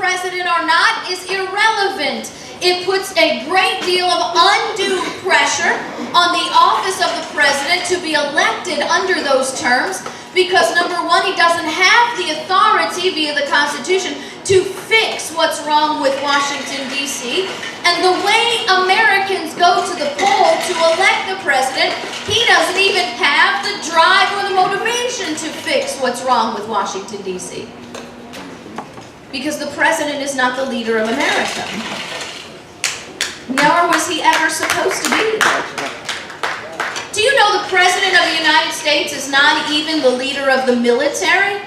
president or not is irrelevant. It puts a great deal of undue pressure on the office of the president to be elected under those terms because, number one, he doesn't have the authority via the Constitution to fix what's wrong with Washington, D.C. And the way Americans go to the poll to elect the president, he doesn't even have the drive or the motivation to fix what's wrong with Washington, D.C. Because the president is not the leader of America. Nor was he ever supposed to be. Do you know the President of the United States is not even the leader of the military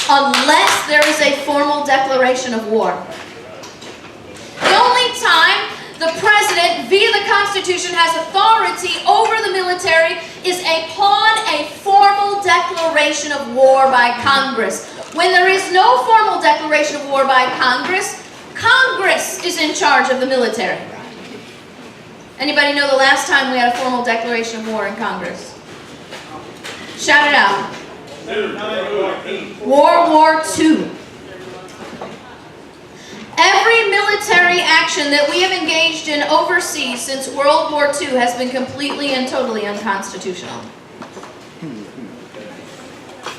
unless there is a formal declaration of war? The only time the President, via the Constitution, has authority over the military is upon a formal declaration of war by Congress. When there is no formal declaration of war by Congress, Congress is in charge of the military. Anybody know the last time we had a formal declaration of war in Congress? Shout it out. World War II. Every military action that we have engaged in overseas since World War II has been completely and totally unconstitutional.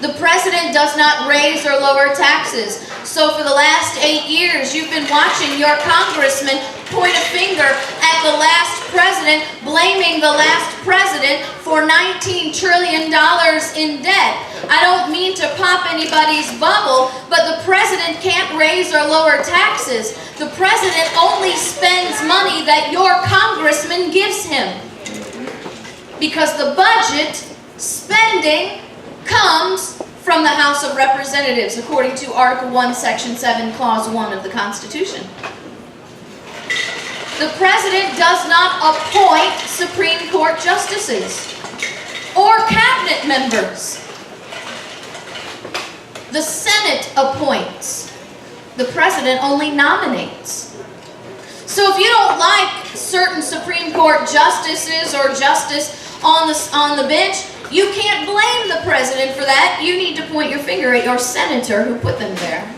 The president does not raise or lower taxes. So for the last 8 years, you've been watching your congressman point a finger at the last president, blaming the last president for $19 trillion in debt. I don't mean to pop anybody's bubble, but the president can't raise or lower taxes. The president only spends money that your congressman gives him. Because the budget spending comes from the House of Representatives, according to Article 1, Section 7, Clause 1 of the Constitution. The President does not appoint Supreme Court justices or cabinet members. The Senate appoints. The President only nominates. So if you don't like certain Supreme Court justices or justice on the bench, you can't blame the president for that. You need to point your finger at your senator who put them there.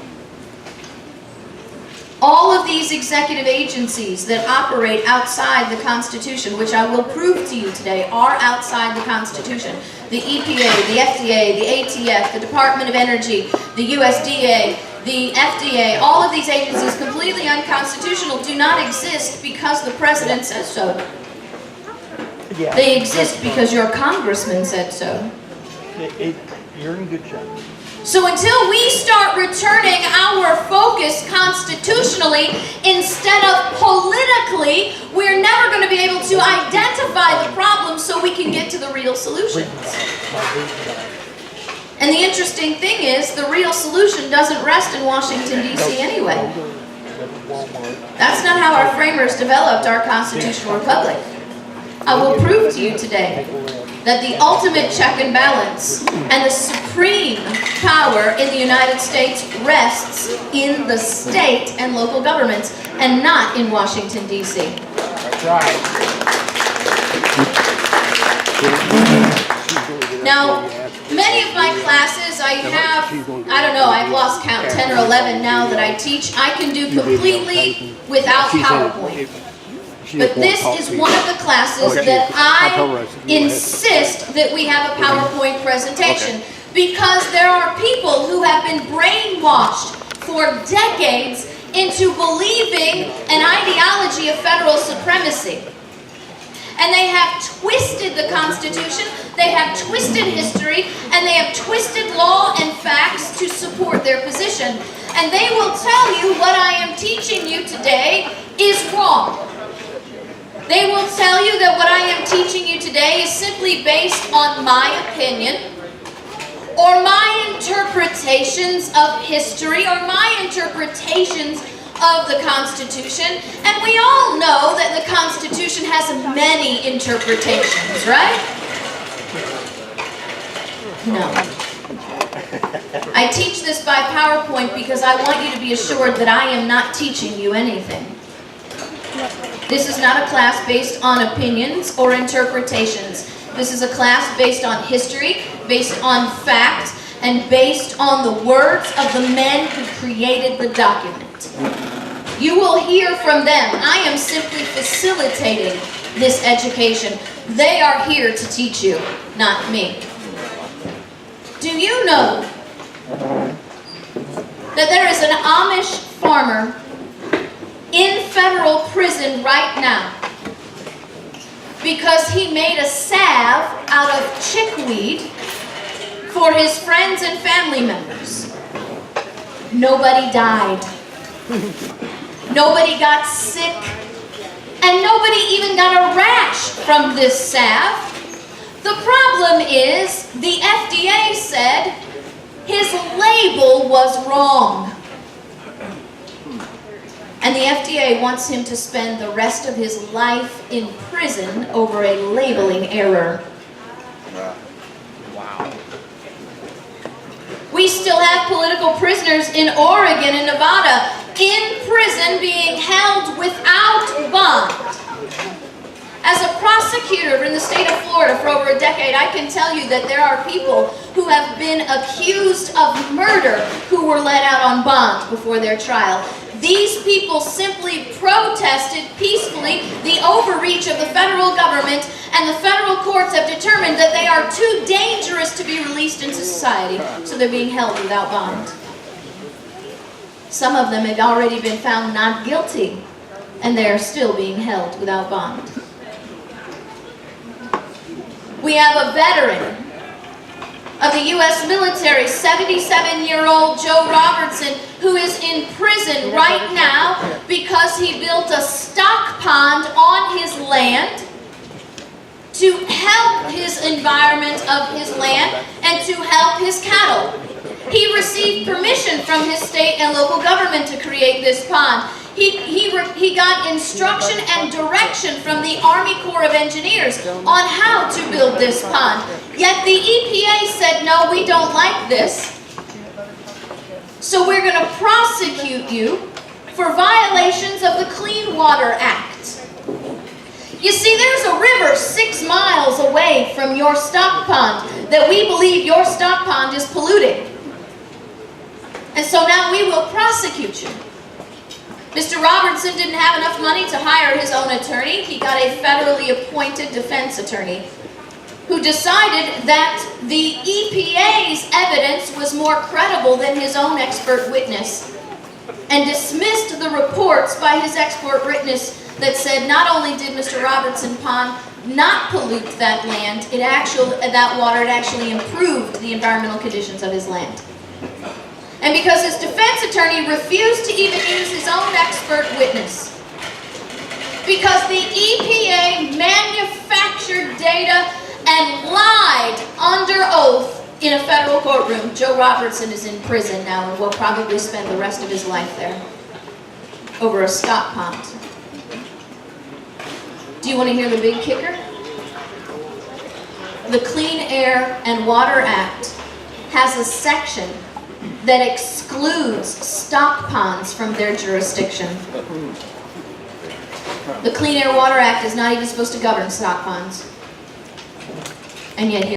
All of these executive agencies that operate outside the Constitution, which I will prove to you today, are outside the Constitution. The EPA, the FDA, the ATF, the Department of Energy, the USDA, the FDA, all of these agencies, completely unconstitutional, do not exist because the president says so. They exist because your congressman said so. You're in good shape. So until we start returning our focus constitutionally instead of politically, we're never going to be able to identify the problem so we can get to the real solutions. And the interesting thing is, the real solution doesn't rest in Washington, D.C. anyway. That's not how our framers developed our constitutional republic. I will prove to you today that the ultimate check and balance and the supreme power in the United States rests in the state and local governments and not in Washington, D.C. That's right. Now, many of my classes I've lost count, 10 or 11 now that I teach, I can do completely without PowerPoint. But this is one of the classes that I insist that we have a PowerPoint presentation because there are people who have been brainwashed for decades into believing an ideology of federal supremacy. And they have twisted the Constitution, they have twisted history, and they have twisted law and facts to support their position. And they will tell you what I am teaching you today is wrong. They will tell you that what I am teaching you today is simply based on my opinion or my interpretations of history or my interpretations of the Constitution. And we all know that the Constitution has many interpretations, right? No. I teach this by PowerPoint because I want you to be assured that I am not teaching you anything. This is not a class based on opinions or interpretations. This is a class based on history, based on fact, and based on the words of the men who created the document. You will hear from them. I am simply facilitating this education. They are here to teach you, not me. Do you know that there is an Amish farmer in federal prison right now because he made a salve out of chickweed for his friends and family members? Nobody died. Nobody got sick. And nobody even got a rash from this salve. The problem is, the FDA said his label was wrong. And the FDA wants him to spend the rest of his life in prison over a labeling error. Wow. We still have political prisoners in Oregon and Nevada in prison being held without bond. As a prosecutor in the state of Florida for over a decade, I can tell you that there are people who have been accused of murder who were let out on bond before their trial. These people simply protested peacefully the overreach of the federal government, and the federal courts have determined that they are too dangerous to be released into society, so they're being held without bond. Some of them have already been found not guilty, and they are still being held without bond. We have a veteran of the U.S. military, 77-year-old Joe Robertson, who is in prison right now because he built a stock pond on his land to help his environment of his land and to help his cattle. He received permission from his state and local government to create this pond. He got instruction and direction from the Army Corps of Engineers on how to build this pond. Yet the EPA said, no, we don't like this. So we're going to prosecute you for violations of the Clean Water Act. You see, there's a river 6 miles away from your stock pond that we believe your stock pond is polluting. And so now we will prosecute you. Mr. Robertson didn't have enough money to hire his own attorney. He got a federally appointed defense attorney who decided that the EPA's evidence was more credible than his own expert witness and dismissed the reports by his expert witness that said not only did Mr. Robertson Pond not pollute that land, that water, it actually improved the environmental conditions of his land. And because his defense attorney refused to even use his own expert witness, because the EPA manufactured data and lied under oath in a federal courtroom, Joe Robertson is in prison now and will probably spend the rest of his life there over a stock pond. Do you want to hear the big kicker? The Clean Air and Water Act has a section that excludes stock ponds from their jurisdiction. The Clean Air Water Act is not even supposed to govern stock ponds. And yet here